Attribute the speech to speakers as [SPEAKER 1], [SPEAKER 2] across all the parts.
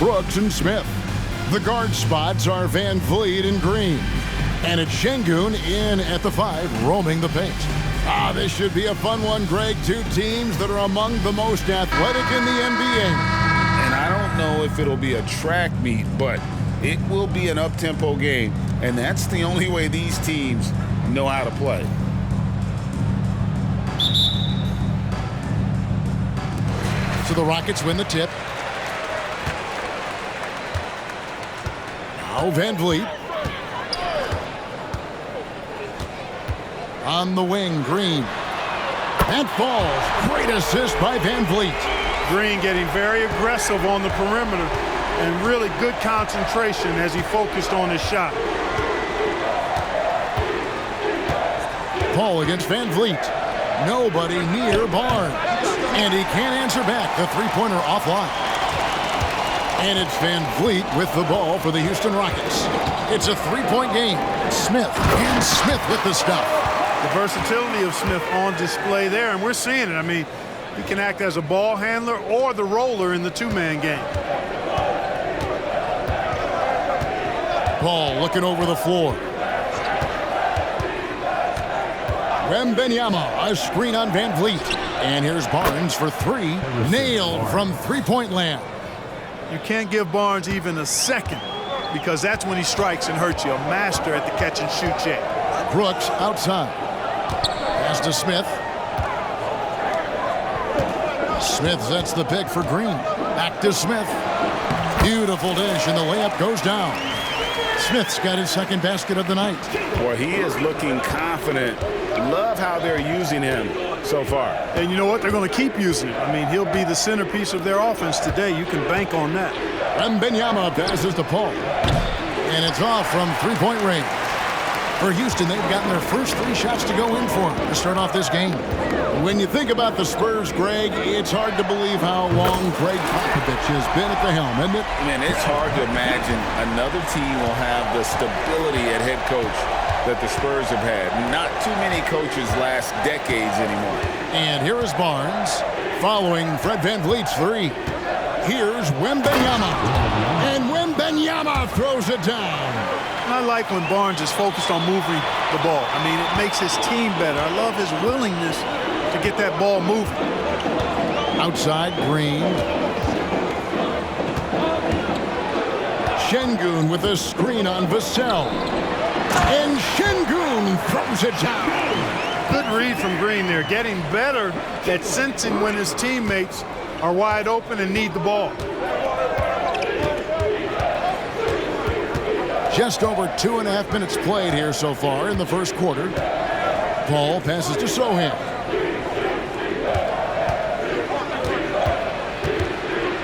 [SPEAKER 1] Brooks and Smith. The guard spots are Van Vliet and Green. And it's Şengün in at the 5, roaming the paint. This should be a fun one, Greg. Two teams that are among the most athletic in the NBA.
[SPEAKER 2] And I don't know if it'll be a track meet, but it will be an up-tempo game. And that's the only way these teams know how to play.
[SPEAKER 1] So the Rockets win the tip. Now Van Vliet. On the wing, Green. That falls. Great assist by Van Vliet.
[SPEAKER 3] Green getting very aggressive on the perimeter and really good concentration as he focused on his shot.
[SPEAKER 1] Paul against Van Vliet. Nobody near Barnes. And he can't answer back. The three-pointer offline. And it's Van Vliet with the ball for the Houston Rockets. It's a three-point game. Smith, and Smith with the stuff.
[SPEAKER 3] The versatility of Smith on display there, and we're seeing it. I mean, he can act as a ball handler or the roller in the two-man game.
[SPEAKER 1] Paul looking over the floor. Wembanyama, a screen on Van Vliet. And here's Barnes for three. Nailed from three-point land.
[SPEAKER 3] You can't give Barnes even a second because that's when he strikes and hurts you. A master at the catch-and-shoot check.
[SPEAKER 1] Brooks outside. Pass to Smith. Smith sets the pick for Green. Back to Smith. Beautiful dish, and the layup goes down. Smith's got his second basket of the night.
[SPEAKER 2] Boy, he is looking confident. Love how they're using him so far.
[SPEAKER 3] And you know what? They're going to keep using him. I mean, he'll be the centerpiece of their offense today. You can bank on that.
[SPEAKER 1] Wembanyama passes to Paul. And it's off from three-point range. For Houston, they've gotten their first 3 shots to go in for them to start off this game. When you think about the Spurs, Greg, it's hard to believe how long Greg Popovich has been at the helm, isn't it?
[SPEAKER 2] Man, it's hard to imagine another team will have the stability at head coach that the Spurs have had. Not too many coaches last decades anymore.
[SPEAKER 1] And here is Barnes following Fred Van Vliet's 3. Here's Wembanyama. And Wembanyama throws it down.
[SPEAKER 3] I like when Barnes is focused on moving the ball. I mean, it makes his team better. I love his willingness to get that ball moving.
[SPEAKER 1] Outside, Green. Şengün with a screen on Vassell. And Şengün throws it down.
[SPEAKER 3] Good read from Green there. Getting better at sensing when his teammates are wide open and need the ball.
[SPEAKER 1] Just over 2.5 minutes played here so far in the first quarter. Paul passes to Sohan.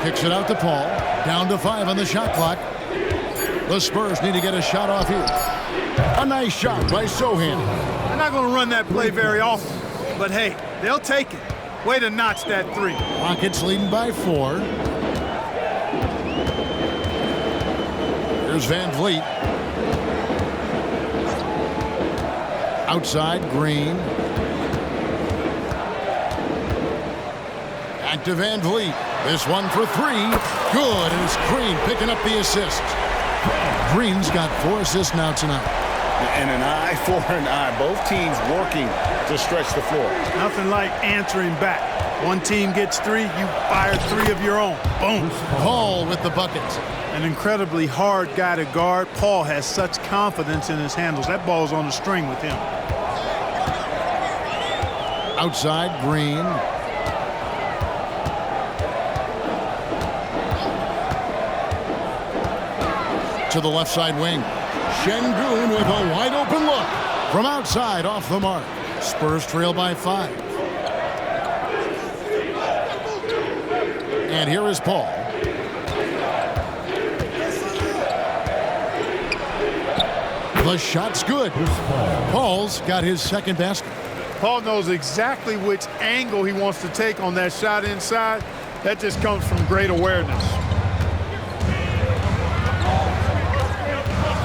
[SPEAKER 1] Kicks it out to Paul. Down to 5 on the shot clock. The Spurs need to get a shot off here. A nice shot by Sohan.
[SPEAKER 3] They're not going to run that play very often, but hey, they'll take it. Way to notch that 3.
[SPEAKER 1] Rockets leading by 4. Here's Van Vliet. Outside, Green. Back to Van Vliet. This one for 3. Good, and it's Green picking up the assist. Green's got 4 assists now tonight.
[SPEAKER 2] And an eye for an eye. Both teams working to stretch the floor.
[SPEAKER 3] Nothing like answering back. One team gets 3, you fire 3 of your own. Boom.
[SPEAKER 1] Paul with the bucket.
[SPEAKER 3] An incredibly hard guy to guard. Paul has such confidence in his handles. That ball's on the string with him.
[SPEAKER 1] Outside, Green. To the left side wing. Şengün with a wide open look. From outside, off the mark. Spurs trail by 5. And here is Paul. The shot's good. Paul's got his second basket.
[SPEAKER 3] Paul knows exactly which angle he wants to take on that shot inside. That just comes from great awareness.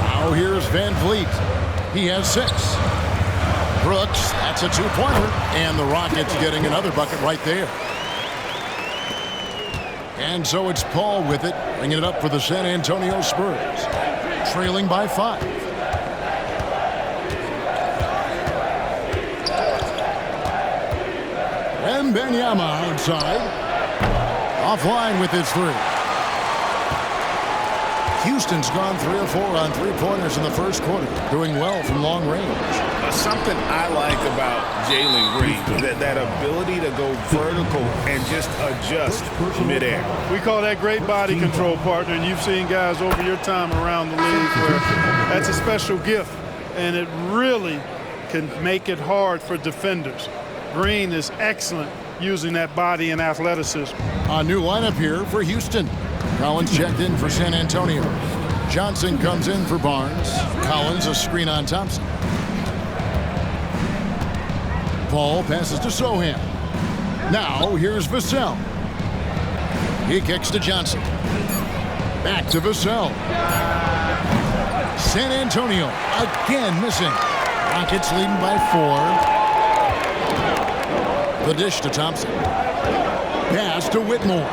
[SPEAKER 1] Now here's Van Vliet. He has 6. Brooks, that's a 2-pointer. And the Rockets getting another bucket right there. And so it's Paul with it, bringing it up for the San Antonio Spurs, trailing by 5. Wembanyama outside, offline with his 3. Houston's gone 3 of 4 on three-pointers in the first quarter, doing well from long range.
[SPEAKER 2] Something I like about Jalen Green, that ability to go vertical and just adjust midair.
[SPEAKER 3] We call that great body control, partner, and you've seen guys over your time around the league where that's a special gift, and it really can make it hard for defenders. Green is excellent using that body and athleticism.
[SPEAKER 1] A new lineup here for Houston. Collins checked in for San Antonio. Johnson comes in for Barnes. Collins a screen on Thompson. Paul passes to Sohan. Now here's Vassell. He kicks to Johnson. Back to Vassell. San Antonio again missing. Rockets leading by 4. The dish to Thompson. Pass to Whitmore.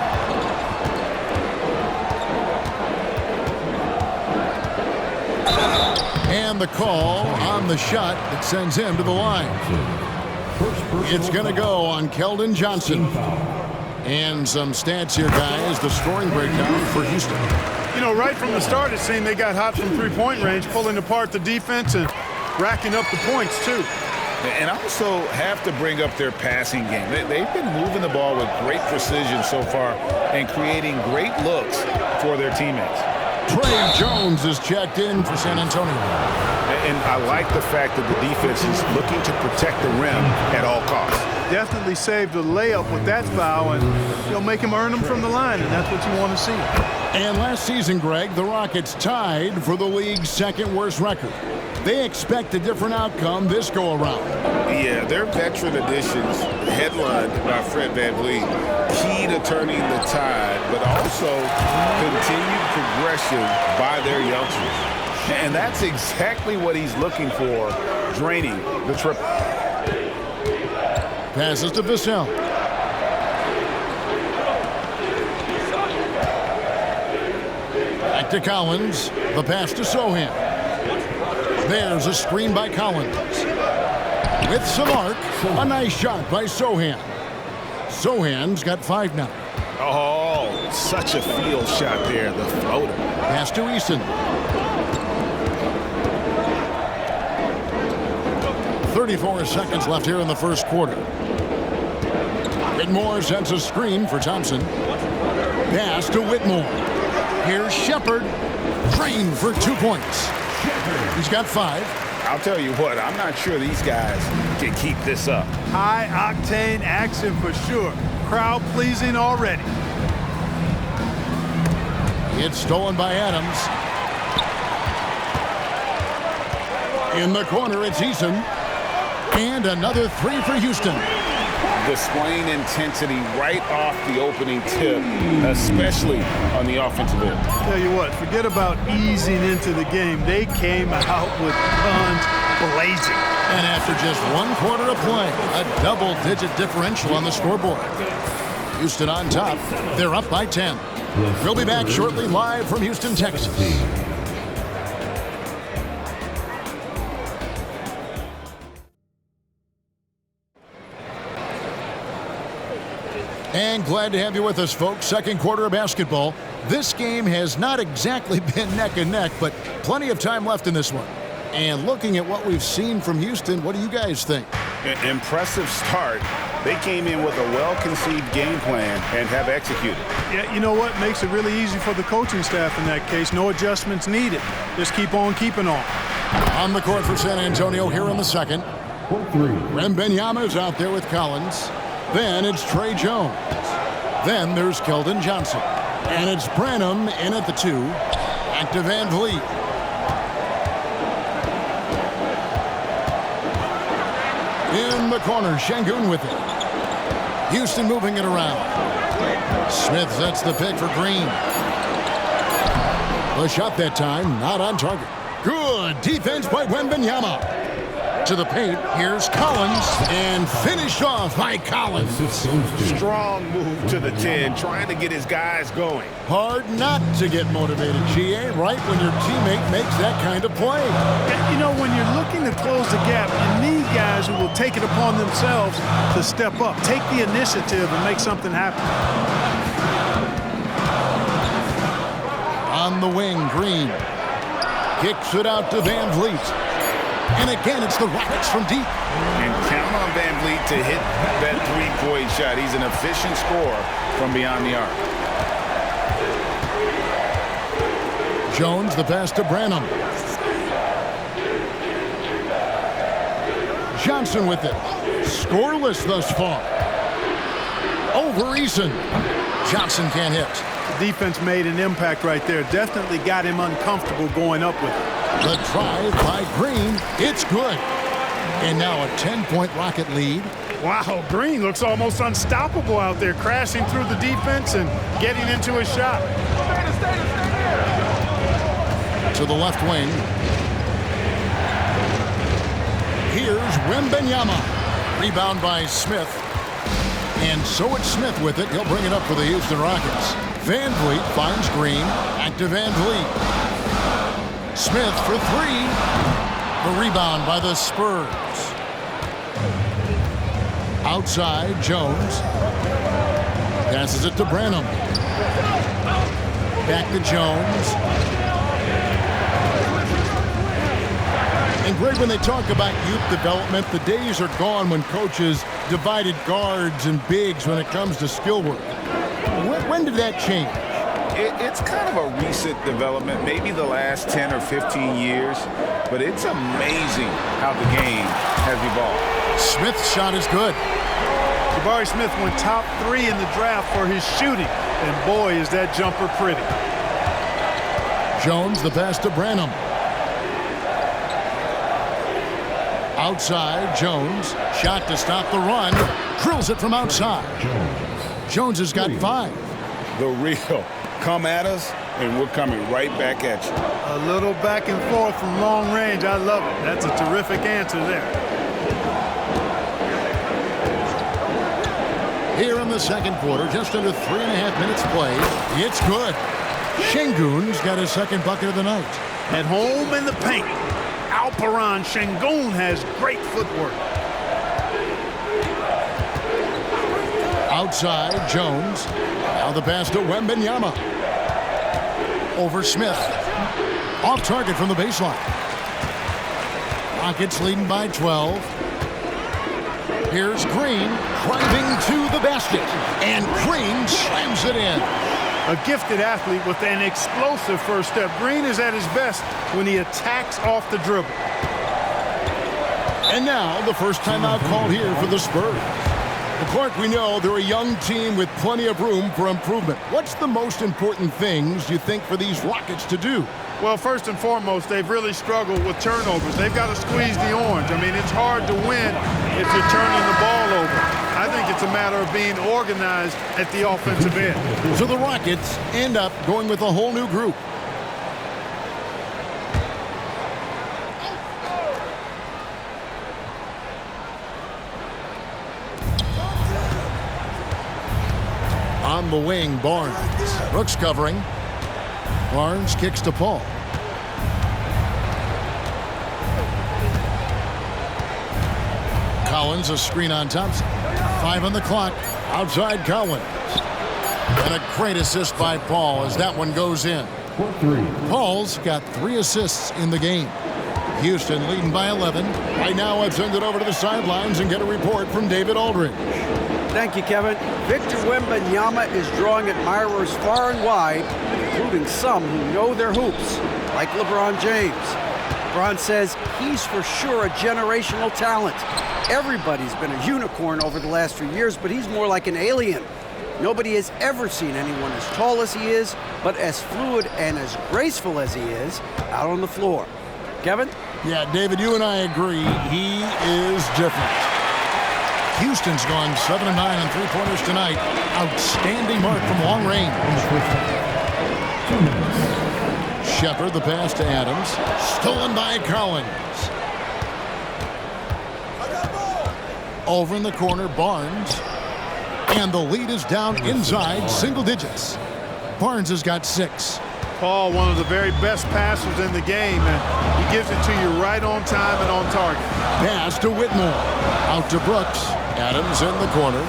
[SPEAKER 1] And the call on the shot that sends him to the line. It's going to go on Keldon Johnson. And some stats here, guys. The scoring breakdown for Houston.
[SPEAKER 3] You know, right from the start, it seemed they got hot from three-point range, pulling apart the defense and racking up the points, too.
[SPEAKER 2] And I also have to bring up their passing game. They've been moving the ball with great precision so far and creating great looks for their teammates.
[SPEAKER 1] Trey Jones is checked in for San Antonio.
[SPEAKER 2] And I like the fact that the defense is looking to protect the rim at all costs.
[SPEAKER 3] Definitely saved a layup with that foul, and you'll make him earn them from the line, and that's what you want to see.
[SPEAKER 1] And last season, Greg, the Rockets tied for the league's second worst record. They expect a different outcome this go-around.
[SPEAKER 2] Yeah, their veteran additions, headlined by Fred VanVleet, key to turning the tide, but also continued progression by their youngsters. And that's exactly what he's looking for, draining the triple.
[SPEAKER 1] Passes to Vassell. Back to Collins. The pass to Sohan. There's a screen by Collins. With some arc, a nice shot by Sohan. Sohan's got 5 now.
[SPEAKER 2] Oh, such a field shot there, the floater.
[SPEAKER 1] Pass to Eason. 34 seconds left here in the first quarter. Whitmore sends a screen for Thompson. Pass to Whitmore. Here's Shepard. Drained for 2 points. He's got 5.
[SPEAKER 2] I'll tell you what, I'm not sure these guys can keep this up.
[SPEAKER 3] High-octane action for sure. Crowd-pleasing already.
[SPEAKER 1] It's stolen by Adams. In the corner, it's Eason. And another 3 for Houston.
[SPEAKER 2] Displaying intensity right off the opening tip, especially on the offensive end.
[SPEAKER 3] Tell you what, forget about easing into the game. They came out with guns blazing.
[SPEAKER 1] And after just 1 quarter of play, a double-digit differential on the scoreboard. Houston on top. They're up by 10. We'll be back shortly live from Houston, Texas. And glad to have you with us, folks. Second quarter of basketball. This game has not exactly been neck and neck, but plenty of time left in this one. And looking at what we've seen from Houston, what do you guys think?
[SPEAKER 2] Impressive start. They came in with a well-conceived game plan and have executed.
[SPEAKER 3] Yeah, you know what? Makes it really easy for the coaching staff in that case. No adjustments needed. Just keep on keeping on.
[SPEAKER 1] On the court for San Antonio here in the second. Wembanyama is out there with Collins. Then it's Trey Jones. Then there's Keldon Johnson. And it's Branham in at the 2. Back to VanVleet. In the corner, Şengün with it. Houston moving it around. Smith sets the pick for Green. The shot that time, not on target. Good defense by Wembanyama. To the paint, here's Collins, and finished off by Collins.
[SPEAKER 2] Strong move to the 10, trying to get his guys going.
[SPEAKER 1] Hard not to get motivated, GA, right when your teammate makes that kind of play.
[SPEAKER 3] You know, when you're looking to close the gap, you need guys who will take it upon themselves to step up, take the initiative, and make something happen.
[SPEAKER 1] On the wing, Green kicks it out to Van Vliet. And again, it's the Rockets from deep.
[SPEAKER 2] And count on Van Vliet to hit that three-point shot. He's an efficient scorer from beyond the arc.
[SPEAKER 1] Jones, the pass to Branham. Johnson with it. Scoreless thus far. Over Eason. Johnson can't hit.
[SPEAKER 3] The defense made an impact right there. Definitely got him uncomfortable going up with it.
[SPEAKER 1] The drive by Green. It's good. And now a 10-point Rocket lead.
[SPEAKER 3] Wow, Green looks almost unstoppable out there, crashing through the defense and getting into his shot.
[SPEAKER 1] To the left wing. Here's Wembanyama. Rebound by Smith. And so it's Smith with it. He'll bring it up for the Houston Rockets. Van Vliet finds Green. Back to Van Vliet. Smith for three. The rebound by the Spurs. Outside, Jones. Passes it to Branham. Back to Jones. And Greg, when they talk about youth development, the days are gone when coaches divided guards and bigs when it comes to skill work. When did that change?
[SPEAKER 2] It's kind of a recent development, maybe the last 10 or 15 years, but it's amazing how the game has evolved.
[SPEAKER 1] Smith's shot is good.
[SPEAKER 3] Jabari Smith went top 3 in the draft for his shooting, and boy, is that jumper pretty.
[SPEAKER 1] Jones, the pass to Branham. Outside, Jones. Shot to stop the run. Drills it from outside. Jones has got 5.
[SPEAKER 2] The real. Come at us, and we're coming right back at you.
[SPEAKER 3] A little back and forth from long range. I love it. That's a terrific answer there.
[SPEAKER 1] Here in the second quarter, just under 3.5 minutes played. It's good. Şengün's got his second bucket of the night.
[SPEAKER 3] At home in the paint, Alperen Şengün has great footwork.
[SPEAKER 1] Outside, Jones. Now the pass to Wembanyama. Over Smith. Off target from the baseline. Rockets leading by 12. Here's Green driving to the basket. And Green slams it in.
[SPEAKER 3] A gifted athlete with an explosive first step. Green is at his best when he attacks off the dribble.
[SPEAKER 1] And now the first timeout called here for the Spurs. Clark, we know they're a young team with plenty of room for improvement. What's the most important things you think for these Rockets to do?
[SPEAKER 3] Well, first and foremost, they've really struggled with turnovers. They've got to squeeze the orange. I mean, it's hard to win if you're turning the ball over. I think it's a matter of being organized at the offensive end.
[SPEAKER 1] So the Rockets end up going with a whole new group. On the wing, Barnes. Brooks covering. Barnes kicks to Paul. Collins, a screen on Thompson. 5 on the clock. Outside Collins. And a great assist by Paul as that one goes in. Paul's got 3 assists in the game. Houston leading by 11. Right now, I've sent it over to the sidelines and get a report from David Aldridge.
[SPEAKER 4] Thank you, Kevin. Victor Wembanyama is drawing admirers far and wide, including some who know their hoops, like LeBron James. LeBron says he's for sure a generational talent. Everybody's been a unicorn over the last few years, but he's more like an alien. Nobody has ever seen anyone as tall as he is, but as fluid and as graceful as he is out on the floor. Kevin?
[SPEAKER 1] Yeah, David, you and I agree. He is different. Houston's gone 7 of 9 on three-pointers tonight. Outstanding mark from long range. Shepard, the pass to Adams. Stolen by Collins. Over in the corner, Barnes. And the lead is down inside single digits. Barnes has got 6.
[SPEAKER 3] Paul, one of the very best passers in the game, and he gives it to you right on time and on target.
[SPEAKER 1] Pass to Whitmore. Out to Brooks. Adams in the corner.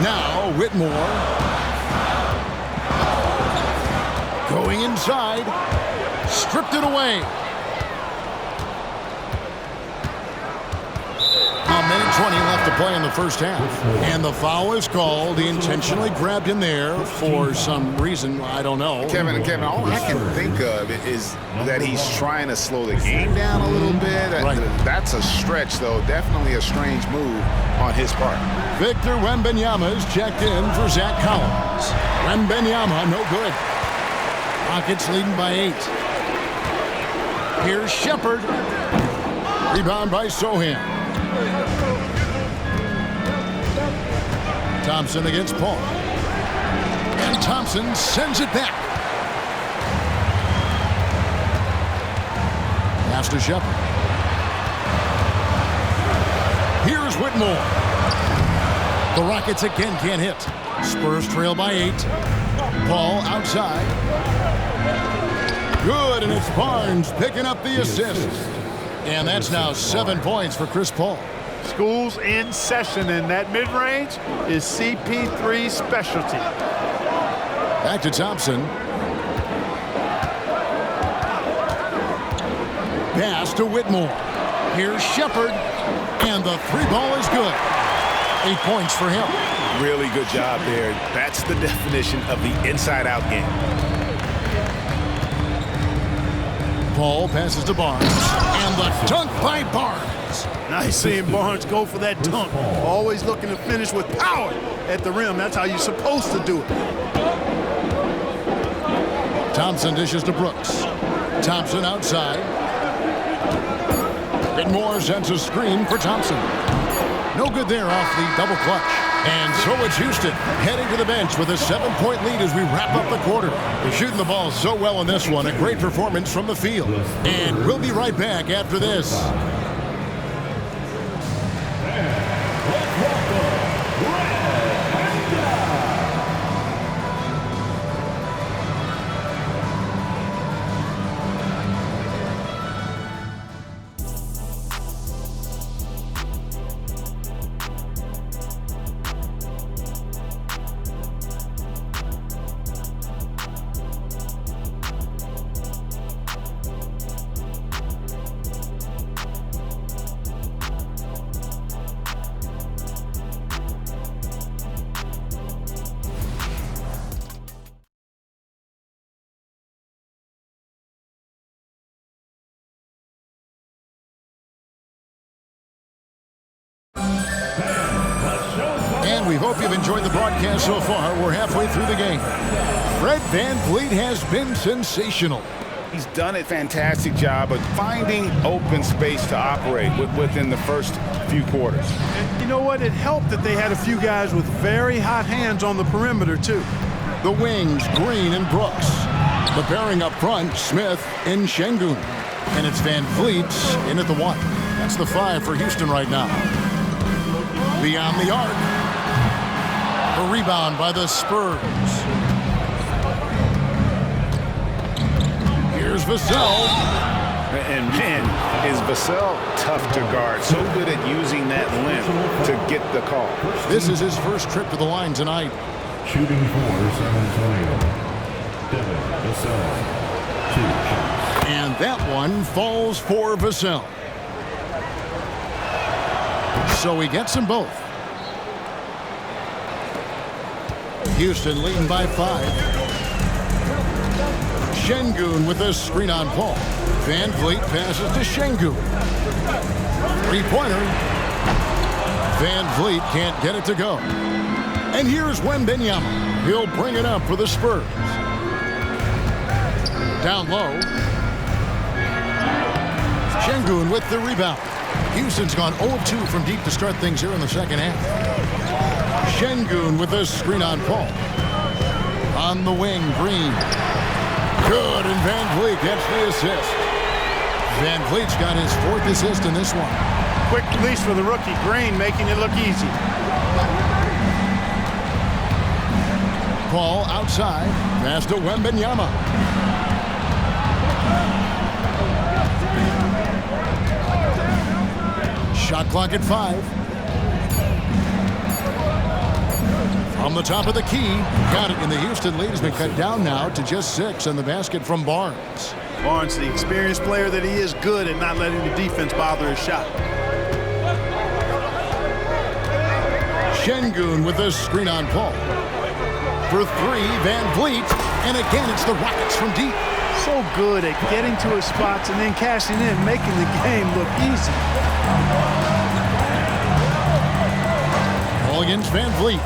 [SPEAKER 1] Now Whitmore. Going inside. Stripped it away. A minute 20 left to play in the first half. And the foul is called. He intentionally grabbed him there for some reason. I don't know.
[SPEAKER 2] Kevin, all I can think of is that he's trying to slow the game down a little bit.
[SPEAKER 1] Right.
[SPEAKER 2] That's a stretch, though. Definitely a strange move on his part.
[SPEAKER 1] Victor Wembanyama is checked in for Zach Collins. Wembanyama, no good. Rockets leading by 8. Here's Shepard. Rebound by Sohan. Thompson against Paul. And Thompson sends it back. Pass to Shepard. Here's Whitmore. The Rockets again can't hit. Spurs trail by 8. Paul outside. Good, and it's Barnes picking up the assist. And that's now 7 points for Chris Paul.
[SPEAKER 3] School's in session, and that mid-range is CP3's specialty.
[SPEAKER 1] Back to Thompson. Pass to Whitmore. Here's Shepard, and the 3-ball is good. 8 points for him.
[SPEAKER 2] Really good job there. That's the definition of the inside-out game.
[SPEAKER 1] Paul passes to Barnes, and the dunk by Barnes.
[SPEAKER 3] Nice seeing Barnes go for that dunk. Always looking to finish with power at the rim. That's how you're supposed to do it.
[SPEAKER 1] Thompson dishes to Brooks. Thompson outside. Whitmore sends a screen for Thompson. No good there off the double clutch. And so it's Houston heading to the bench with a 7-point lead as we wrap up the quarter. They're shooting the ball so well in this one. A great performance from the field. And we'll be right back after this. And we hope you've enjoyed the broadcast so far. We're halfway through the game. Fred VanVleet has been sensational.
[SPEAKER 2] He's done a fantastic job of finding open space to operate within the first few quarters.
[SPEAKER 3] And you know what? It helped that they had a few guys with very hot hands on the perimeter, too.
[SPEAKER 1] The wings, Green and Brooks. The pairing up front, Smith and Şengün. And it's VanVleet in at the 1. That's the 5 for Houston right now. Beyond the arc. The rebound by the Spurs. Here's Vassell.
[SPEAKER 2] And man, is Vassell tough to guard. So good at using that length to get the call.
[SPEAKER 1] This is his first trip to the line tonight.
[SPEAKER 5] Shooting for San Antonio, Devin Vassell, 2 shots.
[SPEAKER 1] And that one falls for Vassell. So he gets them both. Houston leading by 5. Şengün with a screen on Paul. VanVleet passes to Şengün. 3-pointer. VanVleet can't get it to go. And here's Wembanyama. He'll bring it up for the Spurs. Down low. Şengün with the rebound. Houston's gone 0-2 from deep to start things here in the second half. Şengün with a screen on Paul. On the wing, Green. Good, and VanVleet gets the assist. VanVleet's got his 4th assist in this one.
[SPEAKER 3] Quick release for the rookie. Green making it look easy.
[SPEAKER 1] Paul outside. Pass to Wembanyama. Shot clock at 5. From the top of the key. Got it, and the Houston lead has been cut down now to just 6, and the basket from Barnes.
[SPEAKER 3] Barnes, the experienced player that he is, good at not letting the defense bother his shot.
[SPEAKER 1] Şengün with a screen on Paul. For 3, Van Vliet, and again it's the Rockets from deep.
[SPEAKER 3] So good at getting to his spots and then cashing in, making the game look easy.
[SPEAKER 1] Ball against Van Vliet.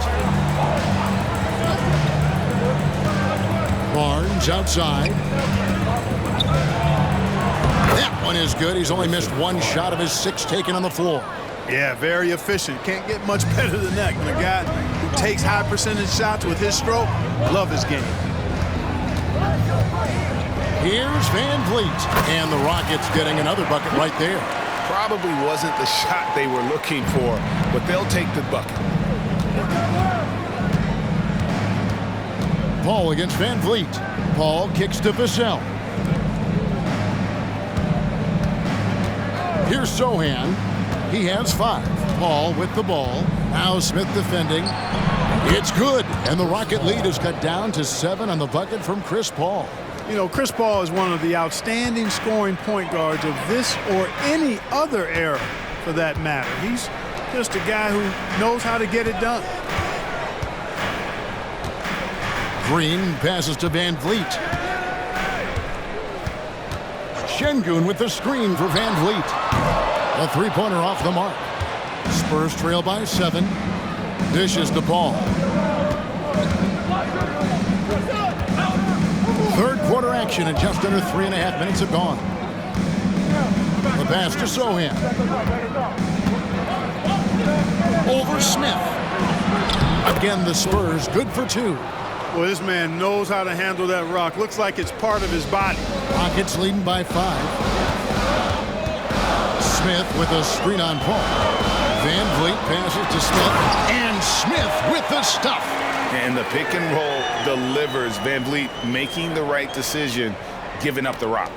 [SPEAKER 1] Barnes outside. That one is good. He's only missed 1 shot of his 6 taken on the floor.
[SPEAKER 3] Yeah, very efficient. Can't get much better than that. And a guy who takes high percentage shots with his stroke, love his game.
[SPEAKER 1] Here's Van Vliet, and the Rockets getting another bucket right there.
[SPEAKER 2] Probably wasn't the shot they were looking for, but they'll take the bucket.
[SPEAKER 1] Paul against Van Vliet. Paul kicks to Vassell. Here's Sohan. He has 5. Paul with the ball. Now Smith defending. It's good, and the Rocket lead is cut down to 7 on the bucket from Chris Paul.
[SPEAKER 3] You know, Chris Paul is one of the outstanding scoring point guards of this or any other era, for that matter. He's just a guy who knows how to get it done.
[SPEAKER 1] Green passes to Van Vliet. Şengün with the screen for Van Vliet. A 3-pointer off the mark. Spurs trail by 7. Dishes to Paul. Third quarter action, and just under 3.5 minutes have gone. The pass to Sohan. Over Smith. Again, the Spurs good for 2.
[SPEAKER 3] Well, this man knows how to handle that rock. Looks like it's part of his body.
[SPEAKER 1] Rockets leading by 5. Smith with a screen on Paul. Van Vliet passes to Smith, and Smith with the stuff.
[SPEAKER 2] And the pick and roll delivers. Van Vliet making the right decision, giving up the rock.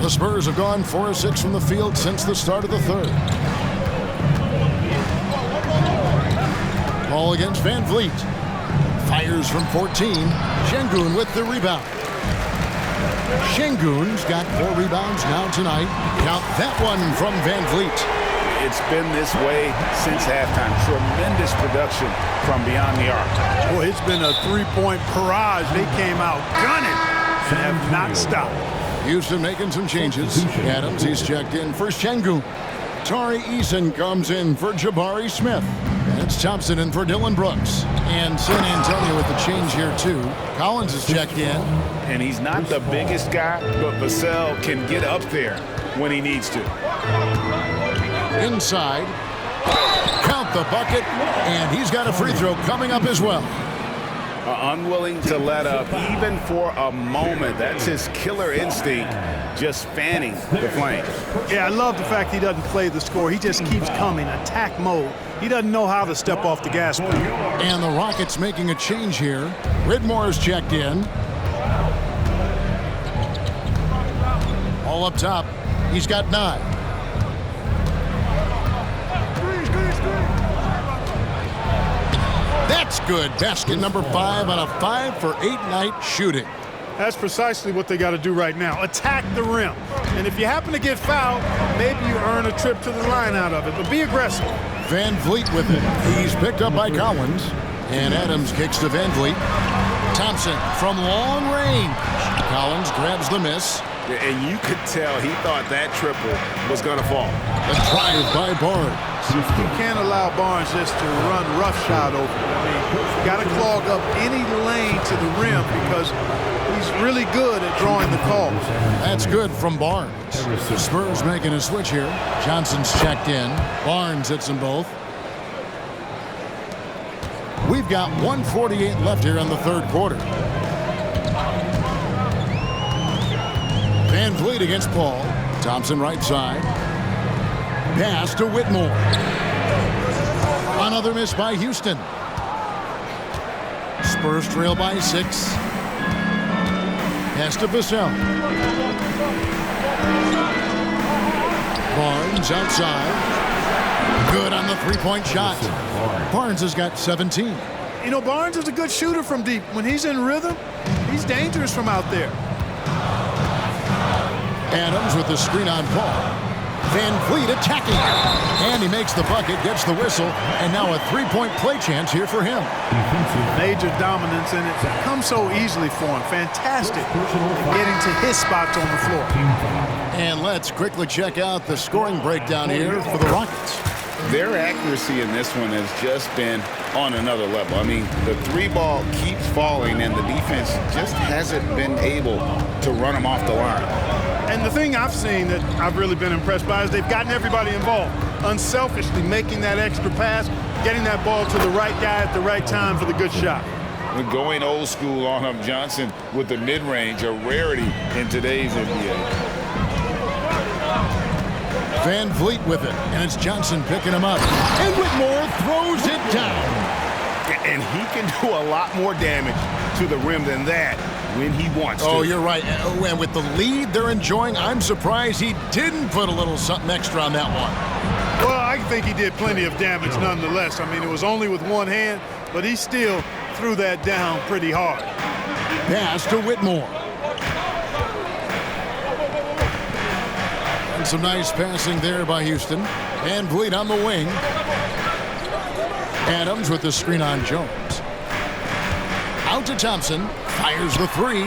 [SPEAKER 1] The Spurs have gone 4 of 6 from the field since the start of the third. Ball against Van Vliet. Fires from 14. Şengün with the rebound. Şengün's got 4 rebounds now tonight. Count that one from Van Vliet.
[SPEAKER 2] It's been this way since halftime. Tremendous production from beyond the arc.
[SPEAKER 3] Boy, it's been a 3-point barrage. They came out gunning and have not stopped.
[SPEAKER 1] Houston making some changes. Adams, he's checked in for Şengün. Tari Eason comes in for Jabari Smith. And it's Thompson in for Dylan Brooks. And San Antonio with the change here, too. Collins is checked in.
[SPEAKER 2] And he's not the biggest guy, but Vassell can get up there when he needs to.
[SPEAKER 1] Inside. Count the bucket. And he's got a free throw coming up as well.
[SPEAKER 2] Unwilling to let up, even for a moment. That's his killer instinct, just fanning the flame.
[SPEAKER 3] Yeah, I love the fact he doesn't play the score. He just keeps coming, attack mode. He doesn't know how to step off the gas pedal.
[SPEAKER 1] And the Rockets making a change here. Ridmore is checked in. All up top. He's got 9. That's good. Basket number 5 on a 5 for 8 night shooting.
[SPEAKER 3] That's precisely what they got to do right now. Attack the rim. And if you happen to get fouled, maybe you earn a trip to the line out of it. But be aggressive.
[SPEAKER 1] Van Vliet with it. He's picked up by Collins. And Adams kicks to Van Vliet. Thompson from long range. Collins grabs the miss.
[SPEAKER 2] And you could tell he thought that triple was going to fall.
[SPEAKER 1] A drive by Barnes.
[SPEAKER 3] You can't allow Barnes just to run roughshod over it. I mean, you got to clog up any lane to the rim because he's really good at drawing the call.
[SPEAKER 1] That's good from Barnes. The Spurs making a switch here. Johnson's checked in. Barnes hits them both. We've got 1:48 left here in the third quarter. Van Vliet against Paul. Thompson right side. Pass to Whitmore. Another miss by Houston. Spurs trail by 6. Pass to Vassell. Barnes outside. Good on the three-point shot. Barnes has got 17.
[SPEAKER 3] You know, Barnes is a good shooter from deep. When he's in rhythm, he's dangerous from out there.
[SPEAKER 1] Adams with the screen on Paul. Van Vliet attacking. And he makes the bucket, gets the whistle, and now a three-point play chance here for him.
[SPEAKER 3] Major dominance, and it comes so easily for him. Fantastic at getting to his spots on the floor.
[SPEAKER 1] And let's quickly check out the scoring breakdown here for the Rockets.
[SPEAKER 2] Their accuracy in this one has just been on another level. I mean, the three ball keeps falling, and the defense just hasn't been able to run them off the line.
[SPEAKER 3] And the thing I've seen that I've really been impressed by is they've gotten everybody involved, unselfishly making that extra pass, getting that ball to the right guy at the right time for the good shot.
[SPEAKER 2] We're going old school on him. Johnson with the mid-range, a rarity in today's NBA.
[SPEAKER 1] Van Vliet with it, and it's Johnson picking him up. And Whitmore throws it down.
[SPEAKER 2] And he can do a lot more damage to the rim than that when he wants to.
[SPEAKER 1] Oh, you're right. And with the lead they're enjoying, I'm surprised he didn't put a little something extra on that one.
[SPEAKER 3] Well, I think he did plenty of damage nonetheless. I mean, it was only with one hand, but he still threw that down pretty hard.
[SPEAKER 1] Pass to Whitmore. And some nice passing there by Houston. Van Vliet on the wing. Adams with the screen on Jones. Out to Thompson. Fires the three.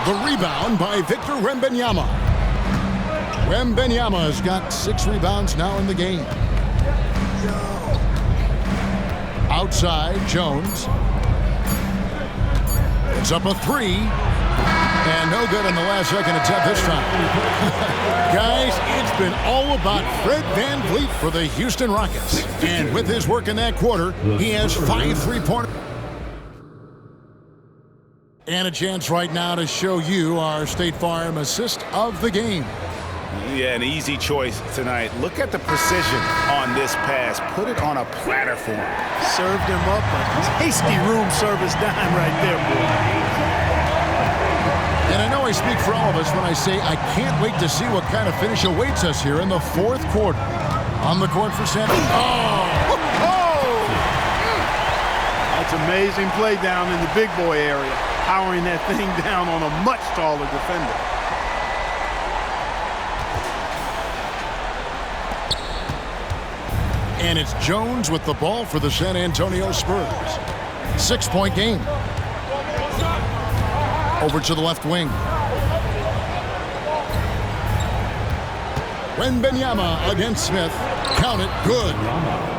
[SPEAKER 1] The rebound by Victor Wembanyama. Wembanyama has got 6 rebounds now in the game. Outside, Jones. It's up a 3. And no good on the last second attempt this time. Guys, it's been all about Fred Van Vliet for the Houston Rockets. And with his work in that quarter, he has 5 3-pointers. And a chance right now to show you our State Farm assist of the game.
[SPEAKER 2] Yeah, an easy choice tonight. Look at the precision on this pass. Put it on a platter for him.
[SPEAKER 3] Served him up a tasty room service dime right there, boy.
[SPEAKER 1] And I know I speak for all of us when I say I can't wait to see what kind of finish awaits us here in the 4th quarter. On the court for San Diego.
[SPEAKER 3] Oh! That's amazing play down in the big boy area, powering that thing down on a much taller defender.
[SPEAKER 1] And it's Jones with the ball for the San Antonio Spurs. 6-point game. Over to the left wing. Wembanyama against Smith. Count it, good.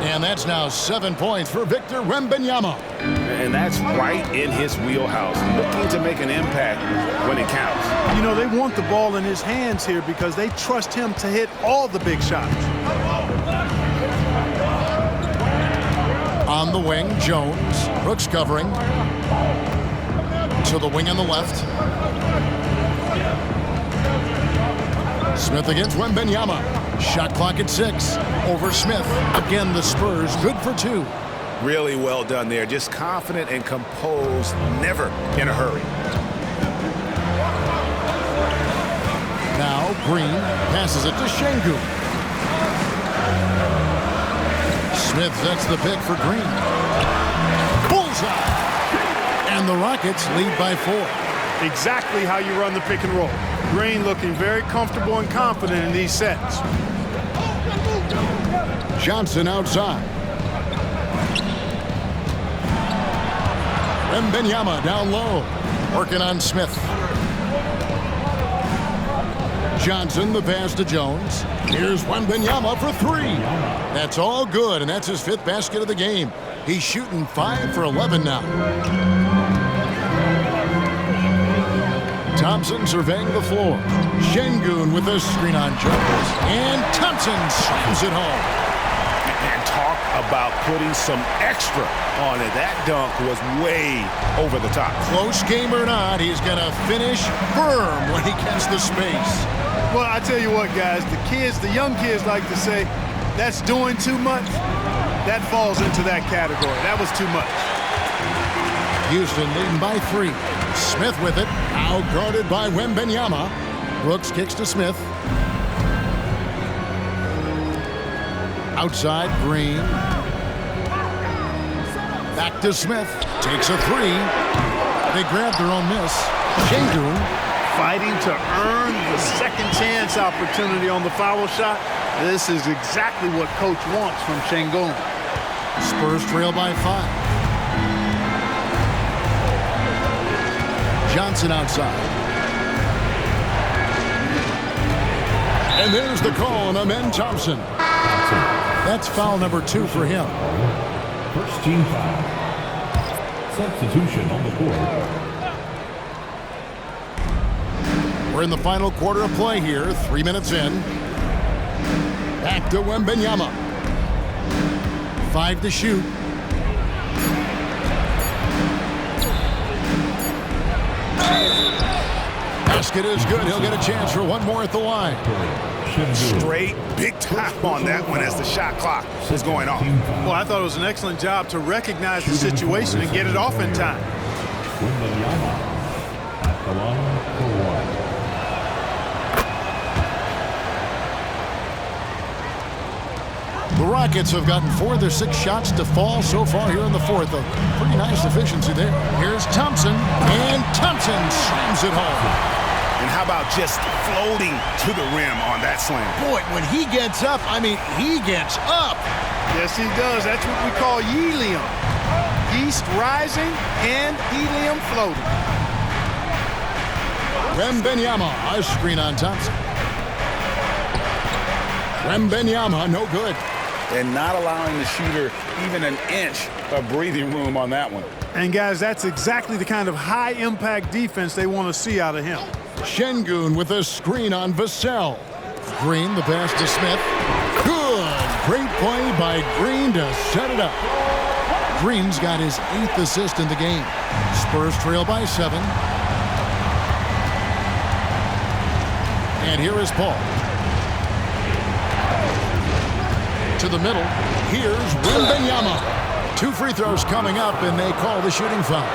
[SPEAKER 1] And that's now 7 points for Victor Wembanyama.
[SPEAKER 2] And that's right in his wheelhouse. Looking to make an impact when it counts.
[SPEAKER 3] You know, they want the ball in his hands here because they trust him to hit all the big shots.
[SPEAKER 1] On the wing, Jones. Brooks covering. To the wing on the left. Smith against Wembanyama. Shot clock at 6. Over Smith. Again, the Spurs good for 2.
[SPEAKER 2] Really well done there. Just confident and composed. Never in a hurry.
[SPEAKER 1] Now Green passes it to Şengün. Smith sets the pick for Green. Bullseye! And the Rockets lead by 4.
[SPEAKER 3] Exactly how you run the pick and roll. Green looking very comfortable and confident in these sets.
[SPEAKER 1] Johnson outside. Wembanyama down low. Working on Smith. Johnson, the pass to Jones. Here's Wembanyama for 3. That's all good, and that's his 5th basket of the game. He's shooting 5 for 11 now. Thompson surveying the floor. Şengün with a screen on Jones. And Thompson slams it home.
[SPEAKER 2] And talk about putting some extra on it. That dunk was way over the top.
[SPEAKER 1] Close game or not, he's going to finish firm when he gets the space.
[SPEAKER 3] Well, I tell you what, guys, the young kids like to say, that's doing too much, that falls into that category. That was too much.
[SPEAKER 1] Houston leading by 3. Smith with it. Now guarded by Wembanyama. Brooks kicks to Smith. Outside, Green. Back to Smith. Takes a 3. They grab their own miss. Şengün
[SPEAKER 3] Fighting to earn the second chance opportunity on the foul shot. This is exactly what coach wants from Şengün.
[SPEAKER 1] Spurs trail by 5. Johnson outside. And there's the call on Amen Thompson. That's foul number 2 for him.
[SPEAKER 5] First team foul. Substitution on the court.
[SPEAKER 1] We're in the final quarter of play here, 3 minutes in. Back to Wembanyama. 5 to shoot. Basket is good. He'll get a chance for one more at the line.
[SPEAKER 6] Straight big tap on that one as the shot clock is going off.
[SPEAKER 3] Well, I thought it was an excellent job to recognize the situation and get it off in time.
[SPEAKER 5] Wembanyama at the line for 1.
[SPEAKER 1] The Rockets have gotten 4 of their 6 shots to fall so far here in the 4th. A pretty nice efficiency there. Here's Thompson, and Thompson slams it home.
[SPEAKER 6] And how about just floating to the rim on that slam?
[SPEAKER 1] Boy, when he gets up, I mean, he gets up.
[SPEAKER 3] Yes, he does. That's what we call helium. Yeast rising and helium floating.
[SPEAKER 1] Wembanyama, a screen on Thompson. Wembanyama, no good.
[SPEAKER 6] And not allowing the shooter even an inch of breathing room on that one.
[SPEAKER 3] And guys, that's exactly the kind of high-impact defense they want to see out of him.
[SPEAKER 1] Şengün with a screen on Vassell. Green, the pass to Smith. Good. Great play by Green to set it up. Green's got his 8th assist in the game. Spurs trail by 7. And here is Paul. To the middle. Here's Wembanyama. 2 free throws coming up, and they call the shooting foul.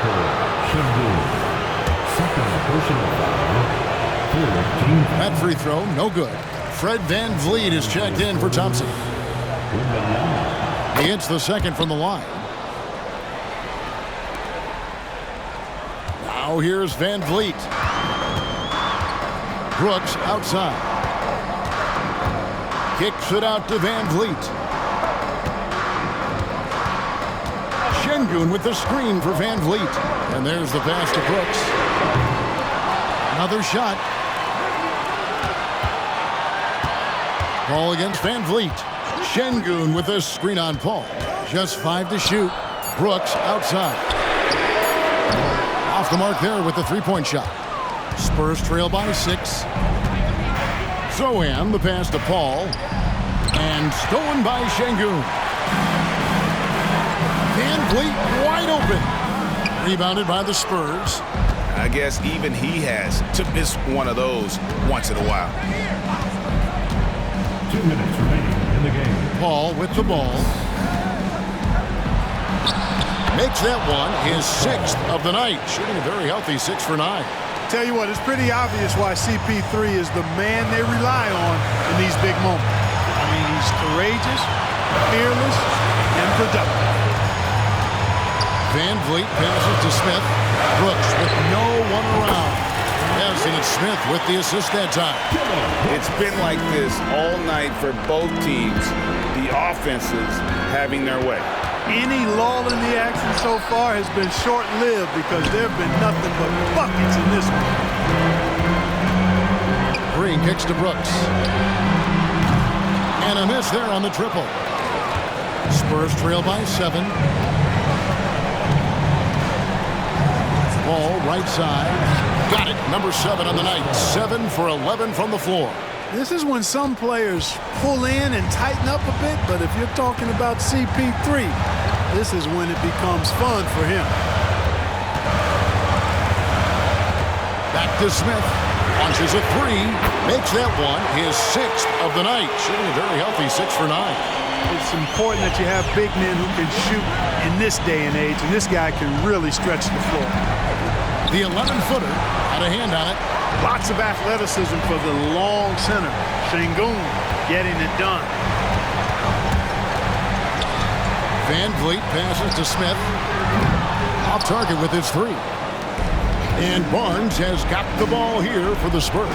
[SPEAKER 1] That free throw, no good. Fred VanVleet is checked in for Thompson. He hits the second from the line. Now here's VanVleet. Brooks outside. Kicks it out to VanVleet. Şengün with the screen for VanVleet. And there's the pass to Brooks. Another shot. Paul against VanVleet. Şengün with a screen on Paul. Just 5 to shoot. Brooks outside. Off the mark there with the 3-point shot. Spurs trail by 6. Zohan, the pass to Paul. And stolen by Şengün. VanVleet wide open. Rebounded by the Spurs.
[SPEAKER 6] I guess even he has to miss one of those once in a while.
[SPEAKER 5] 2 minutes remaining in the game.
[SPEAKER 1] Paul with the ball. Makes that one his 6th of the night. Shooting a very healthy 6 for 9.
[SPEAKER 3] Tell you what, it's pretty obvious why CP3 is the man they rely on in these big moments. I mean, he's courageous, fearless, and productive.
[SPEAKER 1] VanVleet passes to Smith. Brooks with no one around. Yes, and it's Smith with the assist that time.
[SPEAKER 6] It's been like this all night for both teams. The offenses having their way.
[SPEAKER 3] Any lull in the action so far has been short-lived because there have been nothing but buckets in this one.
[SPEAKER 1] Green kicks to Brooks. And a miss there on the triple. Spurs trail by 7. Ball right side. Got it. Number 7 on the night. 7 for 11 from the floor.
[SPEAKER 3] This is when some players pull in and tighten up a bit, but if you're talking about CP3, this is when it becomes fun for him.
[SPEAKER 1] Back to Smith. Launches a three. Makes that one his 6th of the night. Shooting a very healthy 6 for 9.
[SPEAKER 3] It's important that you have big men who can shoot in this day and age, and this guy can really stretch the floor.
[SPEAKER 1] The 11-footer had a hand on it.
[SPEAKER 3] Lots of athleticism for the long center. Şengün getting it done.
[SPEAKER 1] Van Vliet passes to Smith. Off target with his 3. And Barnes has got the ball here for the Spurs.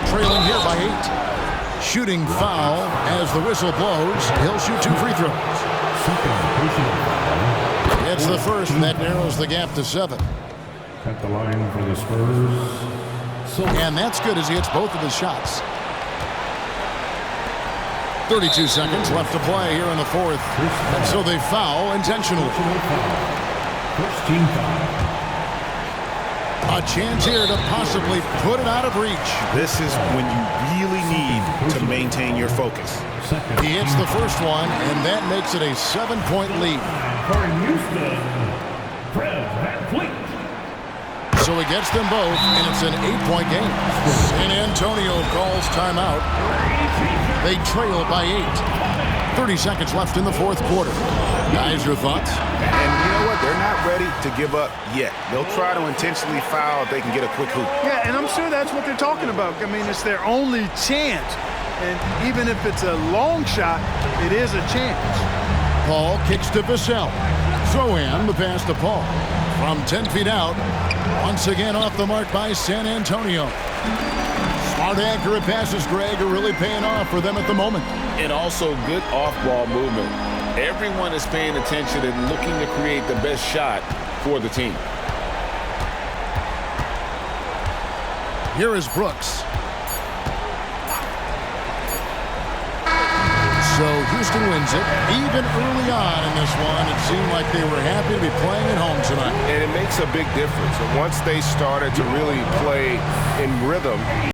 [SPEAKER 1] Trailing here by 8. Shooting foul as the whistle blows. He'll shoot 2 free throws. It's the first, and that narrows the gap to 7.
[SPEAKER 5] At the line for the Spurs.
[SPEAKER 1] And that's good as he hits both of his shots. 32 seconds left to play here in the 4th. And so they foul intentionally.
[SPEAKER 5] First team foul.
[SPEAKER 1] A chance here to possibly put it out of reach.
[SPEAKER 6] This is when you really need to maintain your focus.
[SPEAKER 1] He hits the first one, and that makes it a 7-point lead.
[SPEAKER 5] For Houston, Fred VanVleet.
[SPEAKER 1] So he gets them both, and it's an 8-point game. San Antonio calls timeout. They trail by 8. 30 seconds left in the 4th quarter. Guys, your thoughts?
[SPEAKER 6] And you know what? They're not ready to give up yet. They'll try to intentionally foul if they can get a quick hoop.
[SPEAKER 3] Yeah, and I'm sure that's what they're talking about. I mean, it's their only chance. And even if it's a long shot, it is a chance.
[SPEAKER 1] Paul kicks to Vassell. Zohan, the pass to Paul. From 10 feet out. Once again off the mark by San Antonio. Smart, accurate passes, Greg, are really paying off for them at the moment.
[SPEAKER 2] And also good off-ball movement. Everyone is paying attention and looking to create the best shot for the team.
[SPEAKER 1] Here is Brooks. So Houston wins it. Even early on in this one, it seemed like they were happy to be playing at home tonight.
[SPEAKER 2] And it makes a big difference. Once they started to really play in rhythm,